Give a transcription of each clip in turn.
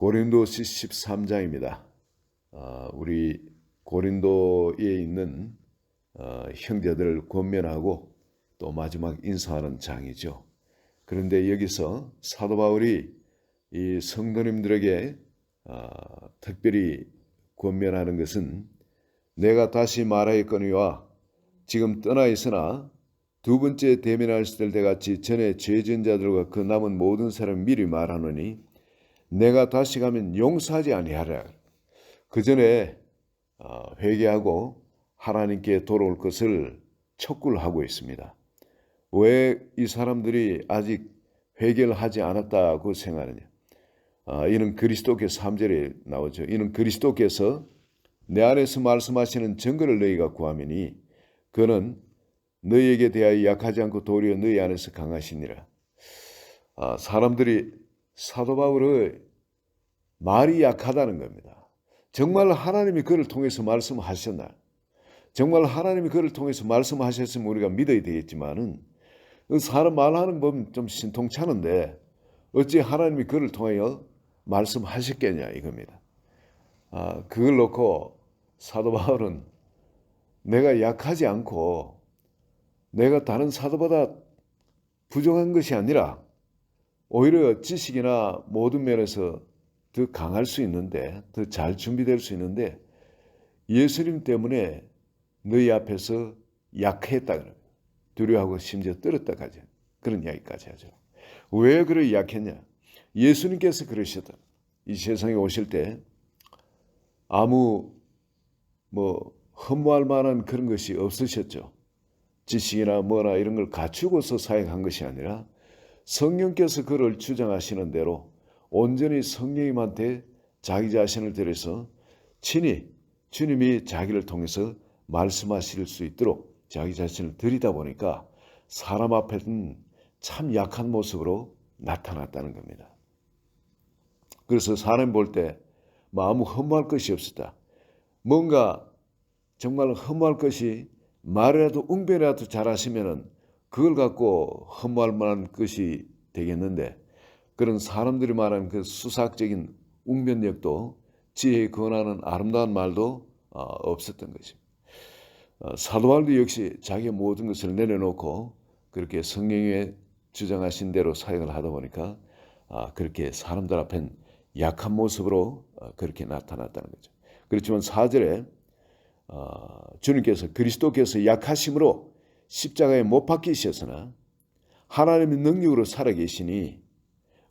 고린도서 13장입니다. 우리 고린도에 있는 형제들을 권면하고 또 마지막 인사하는 장이죠. 그런데 여기서 사도 바울이 이 성도님들에게 특별히 권면하는 것은 내가 다시 말하였거니와 지금 떠나 있으나 두 번째 대면하실 때같이 전에 죄진 자들과 그 남은 모든 사람 미리 말하노니 내가 다시 가면 용서하지 아니하라. 그 전에 회개하고 하나님께 돌아올 것을 촉구를 하고 있습니다. 왜 이 사람들이 아직 회개를 하지 않았다고 생각하느냐? 이는 그리스도께서 3절에 나오죠. 이는 그리스도께서 내 안에서 말씀하시는 증거를 너희가 구하미니 그는 너희에게 대하여 약하지 않고 도리어 너희 안에서 강하시니라. 사람들이 사도 바울의 말이 약하다는 겁니다. 정말 하나님이 그를 통해서 말씀하셨나? 정말 하나님이 그를 통해서 말씀하셨으면 우리가 믿어야 되겠지만은 사람 말하는 법은 좀 신통찮은데 어찌 하나님이 그를 통하여 말씀하셨겠냐 이겁니다. 그걸 놓고 사도 바울은 내가 약하지 않고 내가 다른 사도보다 부족한 것이 아니라 오히려 지식이나 모든 면에서 더 강할 수 있는데 더 잘 준비될 수 있는데 예수님 때문에 너희 앞에서 약했다 그래요. 두려워하고 심지어 떨었다까지 그런 이야기까지 하죠. 왜 그렇게 약했냐? 예수님께서 그러셨다. 이 세상에 오실 때 아무 허무할 만한 그런 것이 없으셨죠. 지식이나 뭐나 이런 걸 갖추고서 사역한 것이 아니라 성령께서 그를 주장하시는 대로 온전히 성령님한테 자기 자신을 드려서 친히 주님이 자기를 통해서 말씀하실 수 있도록 자기 자신을 드리다 보니까 사람 앞에는 참 약한 모습으로 나타났다는 겁니다. 그래서 사람 볼 때 아무 허무할 것이 없었다. 뭔가 정말 허무할 것이 말이라도 웅변이라도 잘하시면은 그걸 갖고 허무할 만한 것이 되겠는데 그런 사람들이 말하는 그 수삭적인 웅변력도 지혜에 권하는 아름다운 말도 없었던 것입니다. 사도 바울도 역시 자기의 모든 것을 내려놓고 그렇게 성령의 주장하신 대로 사역을 하다 보니까 그렇게 사람들 앞엔 약한 모습으로 그렇게 나타났다는 거죠. 그렇지만 4절에 주님께서 그리스도께서 약하심으로 십자가에 못 박히셨으나 하나님의 능력으로 살아계시니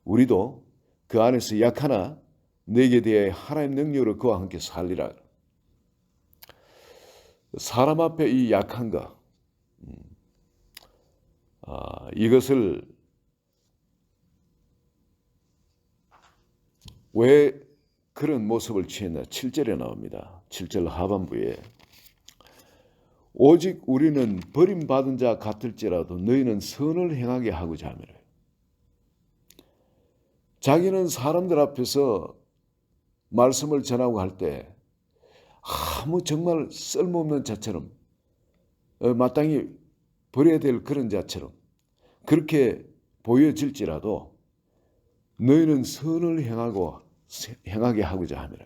우리도 그 안에서 약하나 내게 대해 하나님의 능력으로 그와 함께 살리라. 사람 앞에 이 약한 것 이것을 왜 그런 모습을 취했나? 7절에 나옵니다. 7절 하반부에 오직 우리는 버림받은 자 같을지라도 너희는 선을 행하게 하고자 함이라. 자기는 사람들 앞에서 말씀을 전하고 할 때 아무 정말 쓸모없는 자처럼 마땅히 버려야 될 그런 자처럼 그렇게 보여질지라도 너희는 선을 행하게 하고자 함이라.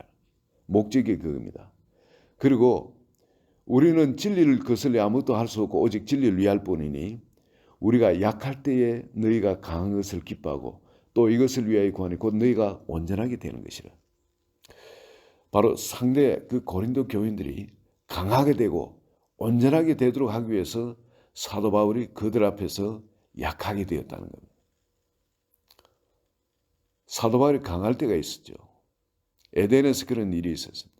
목적이 그겁니다. 그리고 우리는 진리를 거슬려 아무것도 할 수 없고 오직 진리를 위할 뿐이니 우리가 약할 때에 너희가 강한 것을 기뻐하고 또 이것을 위하여 구하니 곧 너희가 온전하게 되는 것이라. 바로 상대 그 고린도 교인들이 강하게 되고 온전하게 되도록 하기 위해서 사도 바울이 그들 앞에서 약하게 되었다는 겁니다. 사도 바울이 강할 때가 있었죠. 에덴에서 그런 일이 있었습니다.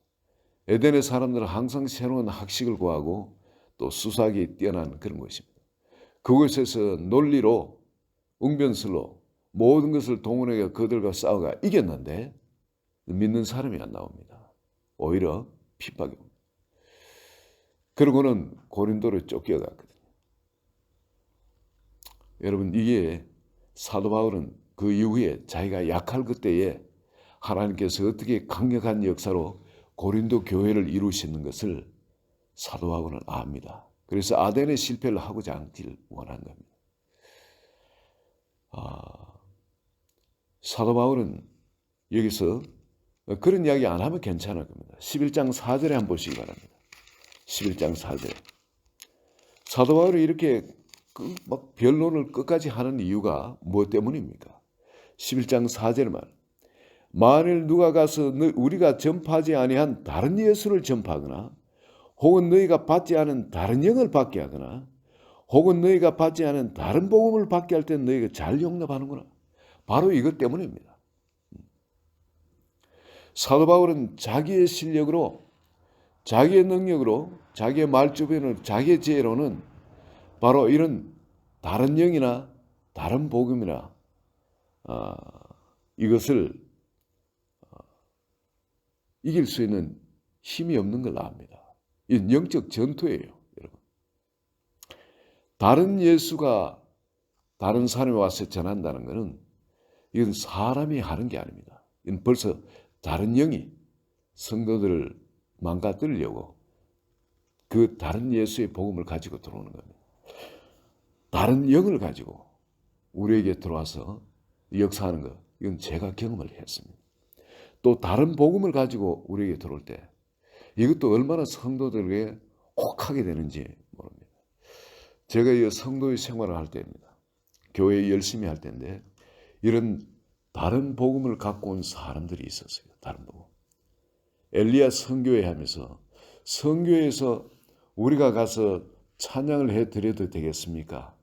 에덴의 사람들은 항상 새로운 학식을 구하고 또 수사하기에 뛰어난 그런 것입니다. 그곳에서 논리로 웅변술로 모든 것을 동원해 그들과 싸워가 이겼는데 믿는 사람이 안 나옵니다. 오히려 핍박이 옵니다. 그러고는 고린도로 쫓겨갔거든요. 여러분 이게 사도 바울은 그 이후에 자기가 약할 그때에 하나님께서 어떻게 강력한 역사로 고린도 교회를 이루시는 것을 사도 바울은 압니다. 그래서 아덴의 실패를 하고자 않길 원한 겁니다. 사도 바울은 여기서 그런 이야기 안 하면 괜찮을 겁니다. 11장 4절에 한번 보시기 바랍니다. 11장 4절에 사도 바울이 이렇게 막 변론을 끝까지 하는 이유가 무엇 때문입니까? 11장 4절 말 만일 누가 가서 우리가 전파하지 아니한 다른 예수를 전파하거나 혹은 너희가 받지 않은 다른 영을 받게 하거나 혹은 너희가 받지 않은 다른 복음을 받게 할 때 너희가 잘 용납하는구나. 바로 이것 때문입니다. 사도 바울은 자기의 실력으로, 자기의 능력으로, 자기의 말주변으로, 자기의 지혜로는 바로 이런 다른 영이나 다른 복음이나 이것을 이길 수 있는 힘이 없는 걸 압니다. 이건 영적 전투예요, 여러분. 다른 예수가 다른 사람이 와서 전한다는 것은 이건 사람이 하는 게 아닙니다. 이건 벌써 다른 영이 성도들을 망가뜨리려고 그 다른 예수의 복음을 가지고 들어오는 겁니다. 다른 영을 가지고 우리에게 들어와서 역사하는 것, 이건 제가 경험을 했습니다. 또 다른 복음을 가지고 우리에게 들어올 때 이것도 얼마나 성도들에게 혹하게 되는지 모릅니다. 제가 이 성도의 생활을 할 때입니다. 교회 열심히 할 때인데 이런 다른 복음을 갖고 온 사람들이 있었어요. 다른 복음. 엘리야 선교회 하면서 선교회에서 우리가 가서 찬양을 해드려도 되겠습니까?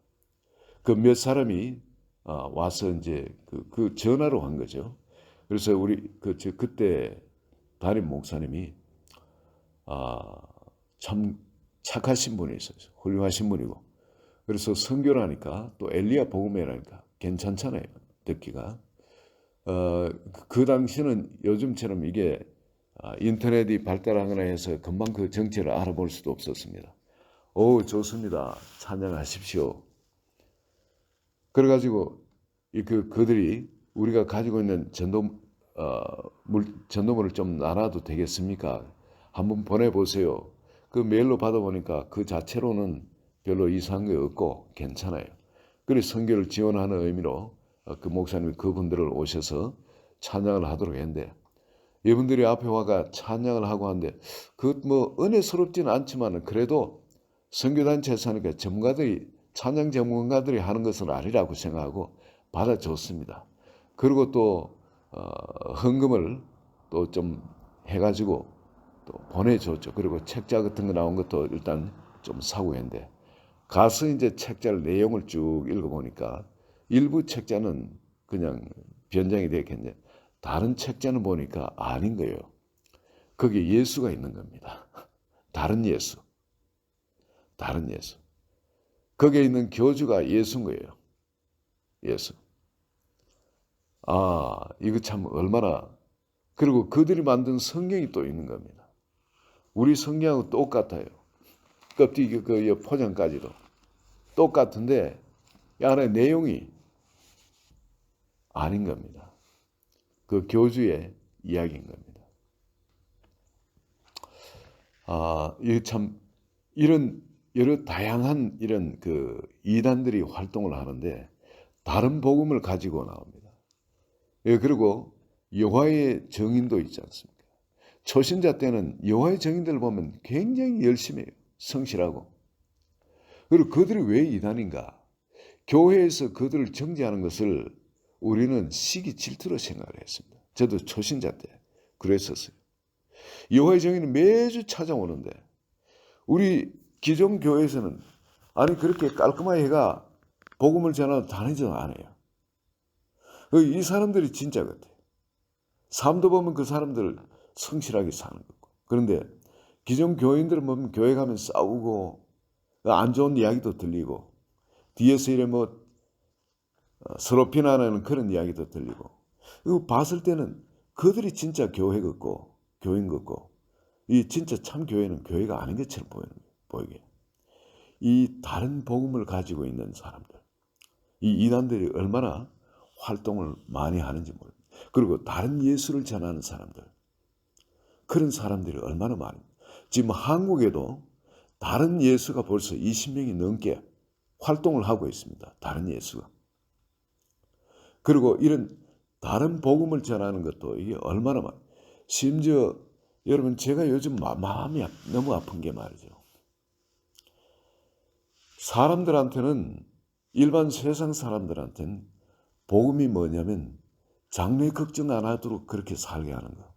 그 몇 사람이 와서 이제 그 전화로 한 거죠. 그래서 우리 그때 담임 목사님이 참 착하신 분이 있었어요. 훌륭하신 분이고. 그래서 선교를 하니까 또 엘리야 복음회라니까 괜찮잖아요. 듣기가. 그 당시는 요즘처럼 이게 인터넷이 발달하거나 해서 금방 그 정체를 알아볼 수도 없었습니다. 오, 좋습니다. 찬양하십시오. 그래가지고 그들이 우리가 가지고 있는 전도물을 좀 나눠도 되겠습니까? 한번 보내보세요. 그 메일로 받아보니까 그 자체로는 별로 이상한 게 없고 괜찮아요. 그래서 선교를 지원하는 의미로 그 목사님이 그분들을 오셔서 찬양을 하도록 했는데 이분들이 앞에 와가 찬양을 하고 하는데 그 뭐 은혜스럽지는 않지만 그래도 선교단체에서 하니까 찬양 전문가들이 하는 것은 아니라고 생각하고 받아줬습니다. 그리고 또 헌금을 또 좀 해가지고 또 보내줬죠. 그리고 책자 같은 거 나온 것도 일단 좀 사고 했는데 가서 이제 책자를 내용을 쭉 읽어보니까 일부 책자는 그냥 변장이 되겠네. 다른 책자는 보니까 아닌 거예요. 거기에 예수가 있는 겁니다. 다른 예수. 다른 예수. 거기에 있는 교주가 예수인 거예요. 예수. 이거 참 얼마나. 그리고 그들이 만든 성경이 또 있는 겁니다. 우리 성경하고 똑같아요. 껍데기 그 포장까지도 똑같은데 이 안에 내용이 아닌 겁니다. 그 교주의 이야기인 겁니다. 이게 참 이런 여러 다양한 이런 그 이단들이 활동을 하는데 다른 복음을 가지고 나옵니다. 그리고 여호와의 증인도 있지 않습니까? 초신자 때는 여호와의 증인들을 보면 굉장히 열심히 해요. 성실하고. 그리고 그들이 왜 이단인가? 교회에서 그들을 정죄하는 것을 우리는 시기 질투로 생각을 했습니다. 저도 초신자 때 그랬었어요. 여호와의 증인은 매주 찾아오는데 우리 기존 교회에서는 아니 그렇게 깔끔하게 해가 복음을 전하도 다니지도 않아요. 이 사람들이 진짜 같아요. 삶도 보면 그 사람들 성실하게 사는 거고. 그런데 기존 교인들은 보면 교회 가면 싸우고 안 좋은 이야기도 들리고 뒤에서 이래 뭐 서로 비난하는 그런 이야기도 들리고 이거 봤을 때는 그들이 진짜 교회 같고 교인 같고 이 진짜 참 교회는 교회가 아닌 것처럼 보이게 이 다른 복음을 가지고 있는 사람들 이 이단들이 얼마나 활동을 많이 하는지 모릅니다. 그리고 다른 예수를 전하는 사람들 그런 사람들이 얼마나 많습니다. 지금 한국에도 다른 예수가 벌써 20명이 넘게 활동을 하고 있습니다. 다른 예수가. 그리고 이런 다른 복음을 전하는 것도 이게 얼마나 심지어 여러분 제가 요즘 마음이 너무 아픈 게 말이죠. 사람들한테는 일반 세상 사람들한테는 복음이 뭐냐면 장래 걱정 안 하도록 그렇게 살게 하는 거.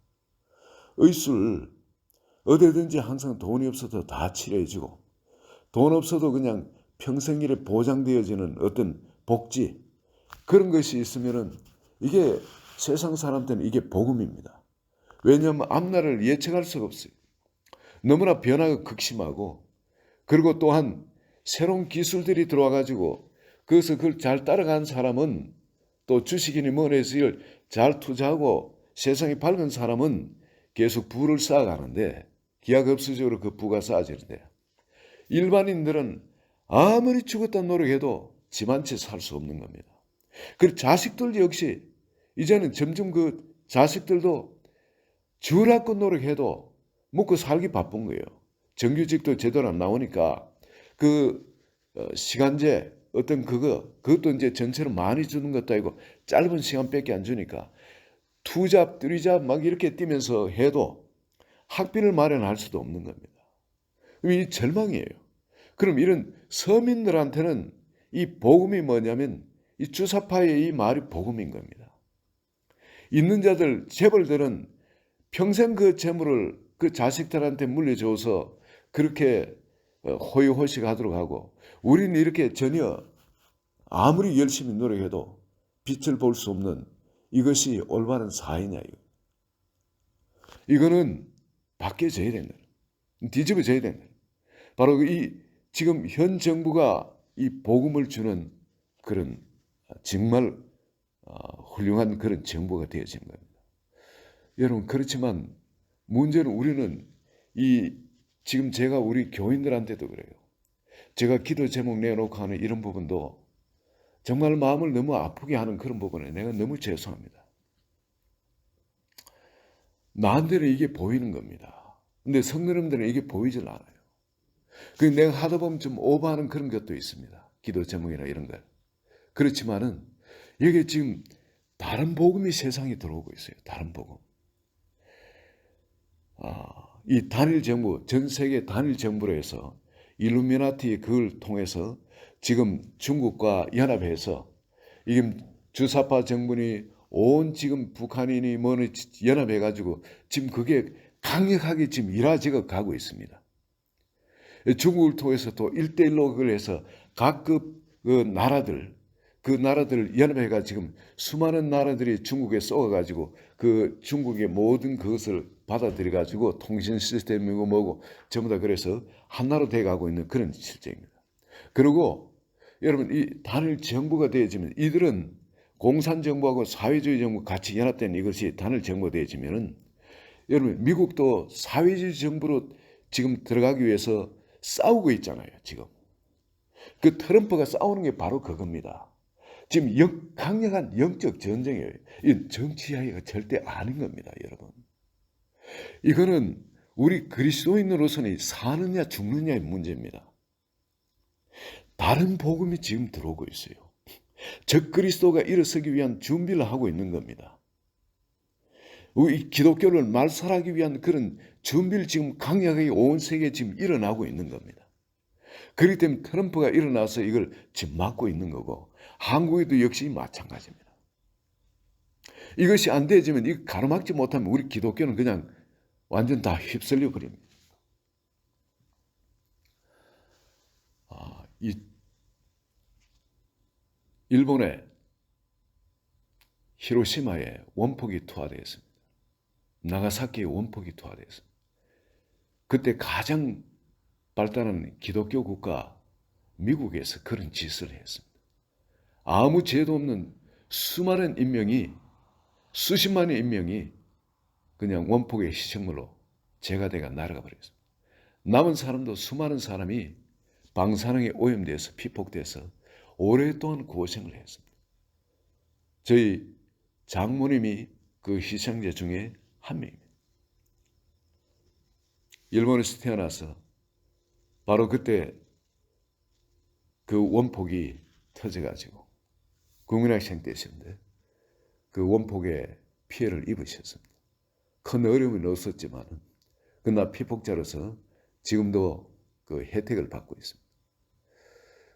의술 어디든지 항상 돈이 없어도 다 치료해주고 돈 없어도 그냥 평생일에 보장되어지는 어떤 복지 그런 것이 있으면은 이게 세상 사람들은 이게 복음입니다. 왜냐하면 앞날을 예측할 수가 없어요. 너무나 변화가 극심하고 그리고 또한 새로운 기술들이 들어와가지고 그걸 잘 따라간 사람은 또 주식이니 뭐니 해서 이걸 잘 투자하고 세상이 밝은 사람은 계속 부를 쌓아가는데 기하급수적으로 그 부가 쌓아지는데 일반인들은 아무리 죽었다 노력해도 집 한 채 살 수 없는 겁니다. 그리고 자식들 역시 이제는 점점 그 자식들도 주라고 노력해도 먹고 살기 바쁜 거예요. 정규직도 제대로 안 나오니까 그 시간제 어떤 그것도 이제 전체로 많이 주는 것도 아니고 짧은 시간밖에 안 주니까 투잡, 뜨리잡 막 이렇게 뛰면서 해도 학비를 마련할 수도 없는 겁니다. 이 절망이에요. 그럼 이런 서민들한테는 이 복음이 뭐냐면 이 주사파의 이 말이 복음인 겁니다. 있는 자들, 재벌들은 평생 그 재물을 그 자식들한테 물려줘서 그렇게 호의호식하도록 하고 우리는 이렇게 전혀 아무리 열심히 노력해도 빛을 볼 수 없는 이것이 올바른 사회냐 이거는 바뀌어져야 된다. 뒤집어져야 된다. 바로 이 지금 현 정부가 이 복음을 주는 그런 정말 훌륭한 그런 정부가 되어지는 겁니다. 여러분 그렇지만 문제는 우리는 이 지금 제가 우리 교인들한테도 그래요. 제가 기도 제목 내놓고 하는 이런 부분도 정말 마음을 너무 아프게 하는 그런 부분에 내가 너무 죄송합니다. 나한테는 이게 보이는 겁니다. 근데 성도님들은 이게 보이질 않아요. 그 내가 하다 보면 좀 오버하는 그런 것도 있습니다. 기도 제목이나 이런 걸. 그렇지만은 여기 지금 다른 복음이 세상에 들어오고 있어요. 다른 복음. 이 단일 정부, 전 세계 단일 정부로 해서 일루미나티 그걸 통해서 지금 중국과 연합해서 이게 주사파 정부니 온 지금 북한인이 뭐는 연합해가지고 지금 그게 강력하게 지금 이루어져 가고 있습니다. 중국을 통해서 또 1대1로 그걸 해서 각급 그 나라들 연합해가 지금 수많은 나라들이 중국에 쏘아가지고 그 중국의 모든 그것을 받아들여가지고 통신 시스템이고 뭐고 전부 다 그래서 하나로 돼가고 있는 그런 실정입니다. 그리고 여러분 이 단일 정부가 되어지면 이들은 공산정부하고 사회주의 정부 같이 연합된 이것이 단일 정부가 되어지면은 여러분 미국도 사회주의 정부로 지금 들어가기 위해서 싸우고 있잖아요. 지금 그 트럼프가 싸우는 게 바로 그겁니다. 지금 강력한 영적 전쟁이에요. 이 정치 이야기가 절대 아닌 겁니다, 여러분. 이거는 우리 그리스도인으로서는 사느냐 죽느냐의 문제입니다. 다른 복음이 지금 들어오고 있어요. 적 그리스도가 일어서기 위한 준비를 하고 있는 겁니다. 우리 기독교를 말살하기 위한 그런 준비를 지금 강력하게 온 세계에 지금 일어나고 있는 겁니다. 그렇기 때문에 트럼프가 일어나서 이걸 지금 막고 있는 거고 한국에도 역시 마찬가지입니다. 이것이 안 되어지면 이거 가로막지 못하면 우리 기독교는 그냥 완전 다 휩쓸려 버립니다. 이 일본의 히로시마에 원폭이 투하되었습니다. 나가사키에 원폭이 투하되었습니다. 그때 가장 발달한 기독교 국가 미국에서 그런 짓을 했습니다. 아무 죄도 없는 수많은 인명이 수십만의 인명이 그냥 원폭의 희생물로 죄가 돼가 날아가 버렸습니다. 남은 사람도 수많은 사람이 방사능에 오염돼서 피폭돼서 오랫동안 고생을 했습니다. 저희 장모님이 그 희생자 중에 한 명입니다. 일본에서 태어나서 바로 그때 그 원폭이 터져가지고 국민학생 때였는데 그 원폭에 피해를 입으셨습니다. 큰 어려움은 없었지만 그러나 피폭자로서 지금도 그 혜택을 받고 있습니다.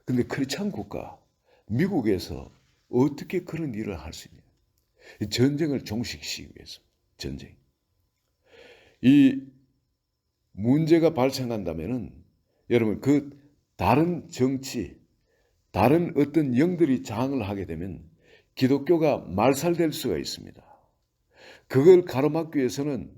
그런데 크리스찬 국가 미국에서 어떻게 그런 일을 할 수 있냐? 전쟁을 종식시키기 위해서 전쟁. 이 문제가 발생한다면은 여러분 그 다른 정치, 다른 어떤 영들이 장을 하게 되면 기독교가 말살될 수가 있습니다. 그걸 가로막기 위해서는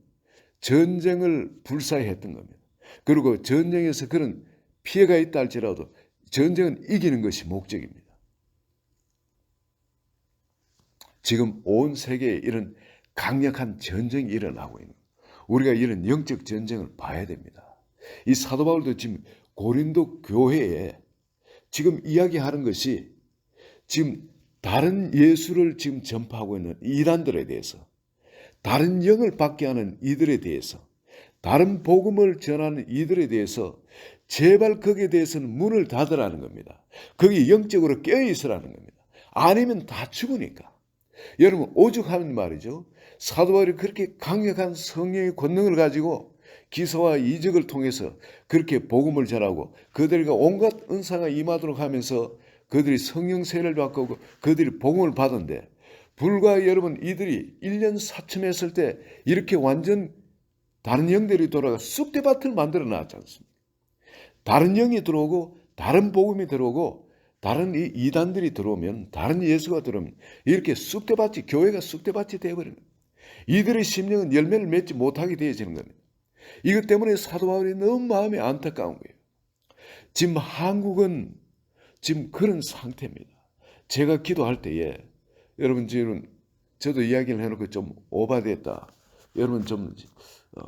전쟁을 불사했던 겁니다. 그리고 전쟁에서 그런 피해가 있다 할지라도 전쟁은 이기는 것이 목적입니다. 지금 온 세계에 이런 강력한 전쟁이 일어나고 있는 거예요. 우리가 이런 영적 전쟁을 봐야 됩니다. 이 사도 바울도 지금 고린도 교회에 지금 이야기하는 것이 지금 다른 예수를 지금 전파하고 있는 이단들에 대해서, 다른 영을 받게 하는 이들에 대해서, 다른 복음을 전하는 이들에 대해서 제발 거기에 대해서는 문을 닫으라는 겁니다. 거기 영적으로 깨어있으라는 겁니다. 아니면 다 죽으니까. 여러분 오죽하면 말이죠. 사도 바울이 그렇게 강력한 성령의 권능을 가지고 기사와 이적을 통해서 그렇게 복음을 전하고 그들과 온갖 은사가 임하도록 하면서 그들이 성령 세례를 받고 그들이 복음을 받은데 불과 여러분 이들이 1년 사춤했을 때 이렇게 완전 다른 영들이 돌아가 쑥대밭을 만들어 놨지 않습니까? 다른 영이 들어오고 다른 복음이 들어오고 다른 이단들이 들어오면 다른 예수가 들어오면 이렇게 쑥대밭이 교회가 쑥대밭이 되어버리는 거예요. 이들의 심령은 열매를 맺지 못하게 되어지는 겁니다. 이것 때문에 사도 바울이 너무 마음이 안타까운 거예요. 지금 한국은 지금 그런 상태입니다. 제가 기도할 때에 여러분 지금 저도 이야기를 해놓고 좀 오바됐다. 여러분 좀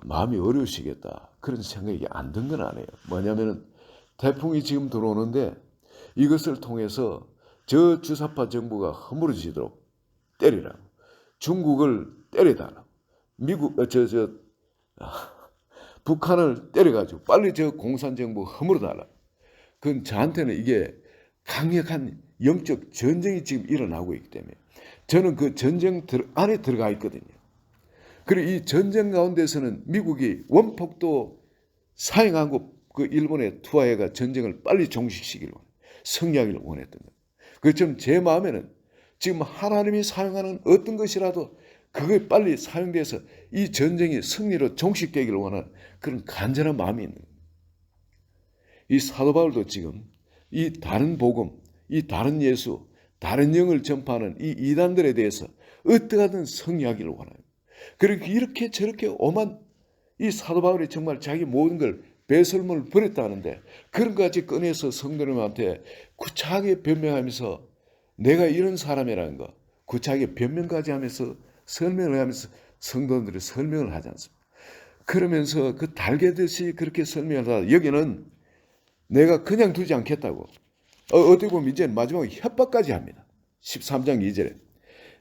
마음이 어려우시겠다. 그런 생각이 안 든 건 아니에요. 뭐냐면은 태풍이 지금 들어오는데 이것을 통해서 저 주사파 정부가 허물어지도록 때리라고. 중국을 때려달라고. 북한을 때려가지고 빨리 저 공산정부 허물어달라고. 그건 저한테는 이게 강력한 영적 전쟁이 지금 일어나고 있기 때문에 저는 그 전쟁 안에 들어가 있거든요. 그리고 이 전쟁 가운데서는 미국이 원폭도 사행하고 그 일본에 투하해가 전쟁을 빨리 종식시키기를 성리하기를 원했던 거예요. 그처럼 제 마음에는 지금 하나님이 사용하는 어떤 것이라도 그게 빨리 사용돼서 이 전쟁이 승리로 종식되기를 원하는 그런 간절한 마음이 있는 거예요. 이 사도 바울도 지금 이 다른 복음, 이 다른 예수, 다른 영을 전파하는 이 이단들에 대해서 어떻게든 승리하기를 원해요. 그리고 이렇게 저렇게 오만 이 사도 바울이 정말 자기 모든 걸 배설물을 버렸다는데 그런 것까지 꺼내서 성도님한테 구차하게 변명하면서 내가 이런 사람이라는 거 구차하게 변명까지 하면서 설명을 하면서 성도들이 설명을 하지 않습니다. 그러면서 그 달개듯이 그렇게 설명을 하다 여기는 내가 그냥 두지 않겠다고 어떻게 보면 이제는 마지막에 협박까지 합니다. 13장 2절에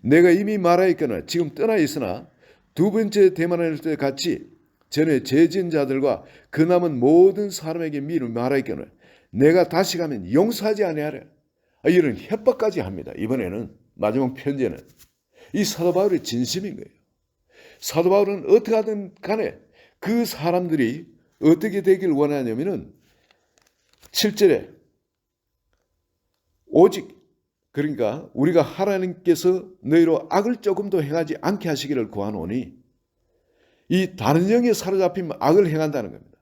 내가 이미 말하였거나 지금 떠나 있으나 두 번째 대만할 때 같이 전에 죄진 자들과 그 남은 모든 사람에게 미리 말하였거늘 내가 다시 가면 용서하지 아니하랴. 이런 협박까지 합니다. 이번에는 마지막 편지에는 이 사도 바울의 진심인 거예요. 사도 바울은 어떻게 하든 간에 그 사람들이 어떻게 되길 원하냐면은 7절에 오직 그러니까 우리가 하나님께서 너희로 악을 조금도 행하지 않게 하시기를 구하노니 이 다른 영에 사로잡히면 악을 행한다는 겁니다.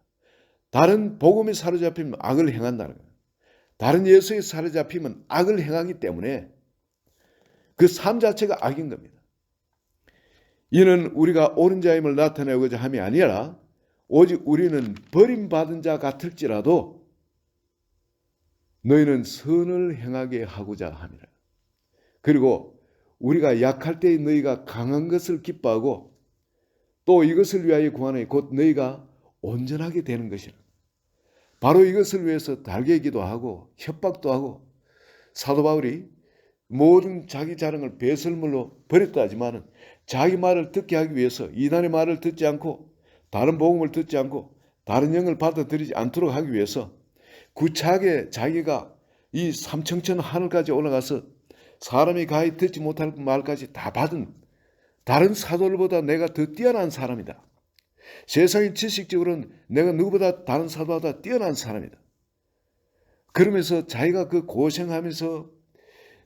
다른 복음에 사로잡히면 악을 행한다는 겁니다. 다른 예수에 사로잡히면 악을 행하기 때문에 그 삶 자체가 악인 겁니다. 이는 우리가 옳은 자임을 나타내고자 함이 아니라 오직 우리는 버림받은 자 같을지라도 너희는 선을 행하게 하고자 함이라. 그리고 우리가 약할 때 너희가 강한 것을 기뻐하고 또 이것을 위하여 구하노니 곧 너희가 온전하게 되는 것이라. 바로 이것을 위해서 달개기도 하고 협박도 하고 사도 바울이 모든 자기 자랑을 배설물로 버렸다 하지만 자기 말을 듣게 하기 위해서 이단의 말을 듣지 않고 다른 복음을 듣지 않고 다른 영을 받아들이지 않도록 하기 위해서 구차하게 자기가 이 삼청천 하늘까지 올라가서 사람이 가히 듣지 못할 말까지 다 받은 다른 사도들보다 내가 더 뛰어난 사람이다. 세상의 지식적으로는 내가 누구보다 다른 사도보다 뛰어난 사람이다. 그러면서 자기가 그 고생하면서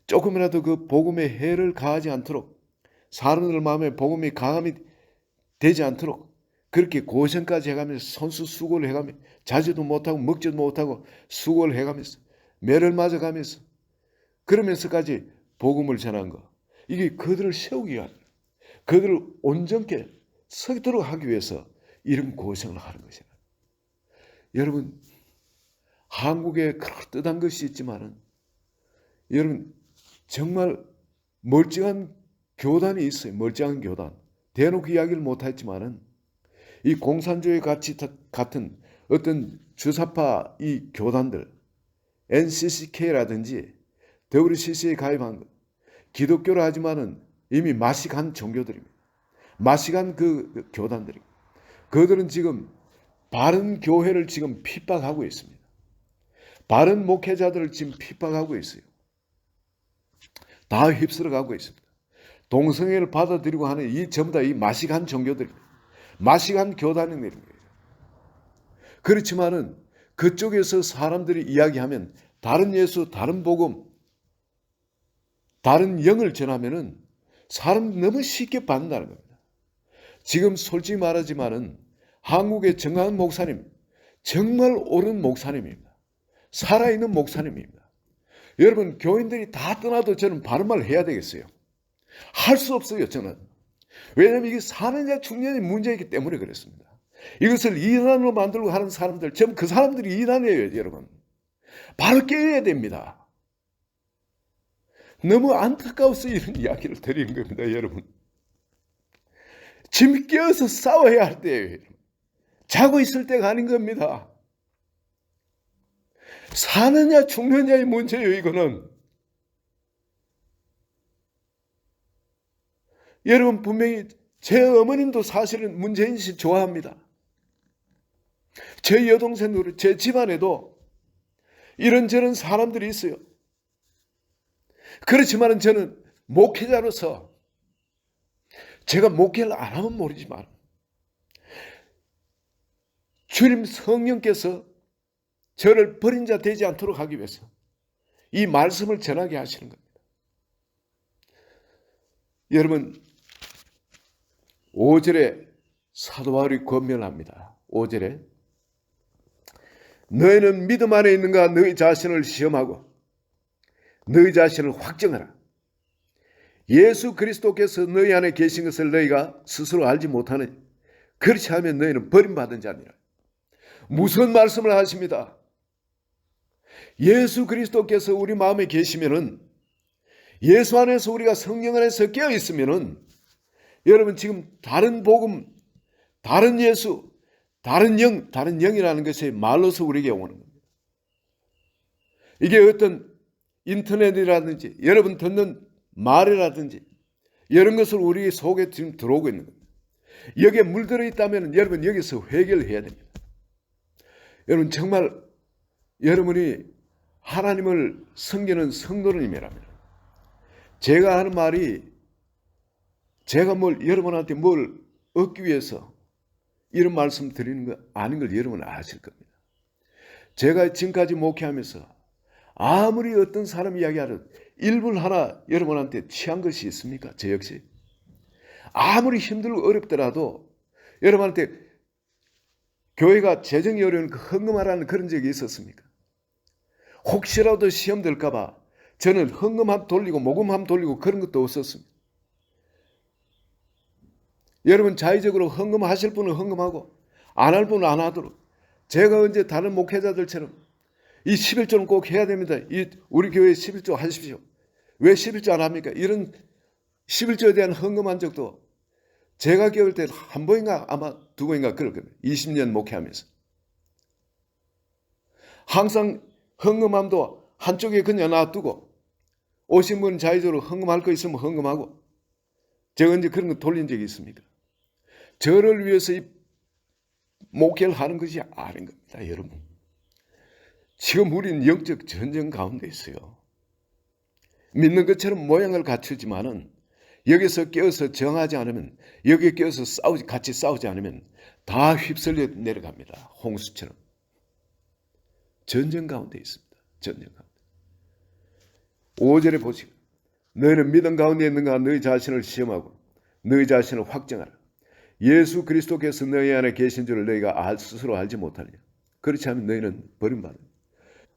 조금이라도 그 복음에 해를 가하지 않도록, 사람들 마음에 복음이 강함이 되지 않도록 그렇게 고생까지 해가면서 선수수고를 해가면서 자지도 못하고 먹지도 못하고 수고를 해가면서 매를 맞아가면서 그러면서까지 복음을 전한 거, 이게 그들을 세우기 위한, 그들을 온전케 서도록 하기 위해서 이런 고생을 하는 것이다. 여러분, 한국에 그럴듯한 것이 있지만은 여러분 정말 멀쩡한 교단이 있어요. 멀쩡한 교단. 대놓고 이야기를 못했지만은 이 공산주의 같은 어떤 주사파 이 교단들, NCCK라든지 WCC에 가입한 것, 기독교를 하지만은 이미 마식한 종교들입니다. 마식한 그 교단들입니다. 그들은 지금 바른 교회를 지금 핍박하고 있습니다. 바른 목회자들을 지금 핍박하고 있어요. 다 휩쓸어가고 있습니다. 동성애를 받아들이고 하는 이 전부 다 이 마식한 종교들입니다. 마식한 교단들입니다. 그렇지만은 그쪽에서 사람들이 이야기하면 다른 예수, 다른 복음, 다른 영을 전하면은 사람 너무 쉽게 받는다는 겁니다. 지금 솔직히 말하지만은 한국의 정강한 목사님, 정말 옳은 목사님입니다. 살아있는 목사님입니다. 여러분, 교인들이 다 떠나도 저는 바른 말을 해야 되겠어요. 할 수 없어요, 저는. 왜냐하면 이게 사느냐 죽느냐의 문제이기 때문에 그렇습니다. 이것을 이단으로 만들고 하는 사람들, 전부 그 사람들이 이단이에요, 여러분. 바로 깨어야 됩니다. 너무 안타까워서 이런 이야기를 드리는 겁니다, 여러분. 짐 깨어서 싸워야 할 때예요. 자고 있을 때가 아닌 겁니다. 사느냐 죽느냐의 문제예요, 이거는. 여러분, 분명히 제 어머님도 사실은 문재인 씨 좋아합니다. 제 여동생도, 제 집안에도 이런저런 사람들이 있어요. 그렇지만 저는 목회자로서 제가 목회를 안 하면 모르지만 주님 성령께서 저를 버린 자 되지 않도록 하기 위해서 이 말씀을 전하게 하시는 겁니다. 여러분, 5절에 사도 바울이 권면합니다. 5절에 너희는 믿음 안에 있는가 너희 자신을 시험하고 너희 자신을 확정하라. 예수 그리스도께서 너희 안에 계신 것을 너희가 스스로 알지 못하느니 그렇지 하면 너희는 버림받은 자니라. 무슨 말씀을 하십니다. 예수 그리스도께서 우리 마음에 계시면은, 예수 안에서 우리가 성령 안에서 깨어 있으면은, 여러분 지금 다른 복음, 다른 예수, 다른 영이라는 것이 말로서 우리에게 오는 겁니다. 이게 어떤 인터넷이라든지 여러분 듣는 말이라든지 이런 것을 우리 속에 지금 들어오고 있는 겁니다. 여기에 물들어 있다면 여러분 여기서 회개를 해야 됩니다. 여러분 정말 여러분이 하나님을 섬기는 성도님이라면 제가 하는 말이 제가 여러분한테 뭘 얻기 위해서 이런 말씀 드리는 거 아닌 걸 여러분은 아실 겁니다. 제가 지금까지 목회하면서 아무리 어떤 사람 이야기하든 일분 하나 여러분한테 취한 것이 있습니까? 저 역시 아무리 힘들고 어렵더라도 여러분한테 교회가 재정이 어려운 헌금하라는 그런 적이 있었습니까? 혹시라도 시험 들까 봐 저는 헌금함 돌리고 모금함 돌리고 그런 것도 없었습니다. 여러분 자의적으로 헌금하실 분은 헌금하고 안 할 분은 안 하도록, 제가 언제 다른 목회자들처럼 이 11조는 꼭 해야 됩니다. 우리 교회 11조 하십시오. 왜 11조 안 합니까? 이런 11조에 대한 헌금한 적도 제가 겪을 때 한 번인가 아마 두 번인가 그럴 겁니다. 20년 목회하면서. 항상 헌금함도 한쪽에 그냥 놔두고 오신 분 자의적으로 헌금할 거 있으면 헌금하고, 제가 언제 그런 거 돌린 적이 있습니까? 저를 위해서 이 목회를 하는 것이 아닌 겁니다, 여러분. 지금 우리는 영적 전쟁 가운데 있어요. 믿는 것처럼 모양을 갖추지만은 여기서 끼어서 정하지 않으면, 여기에 끼어서 같이 싸우지 않으면 다 휩쓸려 내려갑니다. 홍수처럼. 전쟁 가운데 있습니다. 전쟁 가운데. 5절에 보시고, 너희는 믿음 가운데 있는가 너희 자신을 시험하고 너희 자신을 확정하라. 예수 그리스도께서 너희 안에 계신 줄을 너희가 스스로 알지 못하느냐. 그렇지 않으면 너희는 버림받는.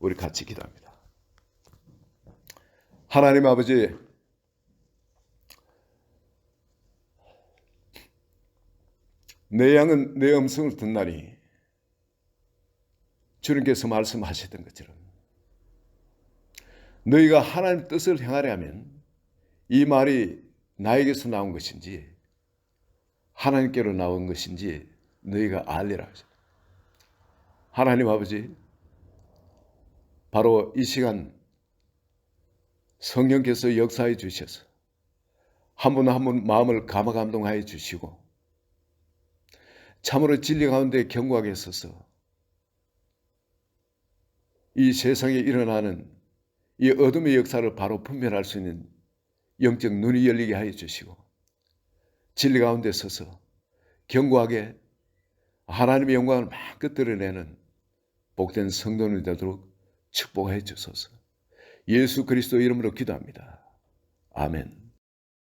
우리 같이 기도합니다. 하나님 아버지, 내 양은 내 음성을 듣나니 주님께서 말씀하셨던 것처럼 너희가 하나님 뜻을 행하려 하면 이 말이 나에게서 나온 것인지 하나님께로 나온 것인지 너희가 알리라 하셨다. 하나님 아버지, 바로 이 시간 성령께서 역사해 주셔서 한 분 한 분 마음을 감화감동하여 주시고 참으로 진리 가운데 견고하게 서서 이 세상에 일어나는 이 어둠의 역사를 바로 분별할 수 있는 영적 눈이 열리게 하여 주시고 진리 가운데 서서 견고하게 하나님의 영광을 마음껏 드러내는 복된 성도는 되도록 축복해 주소서. 예수 그리스도 이름으로 기도합니다. 아멘.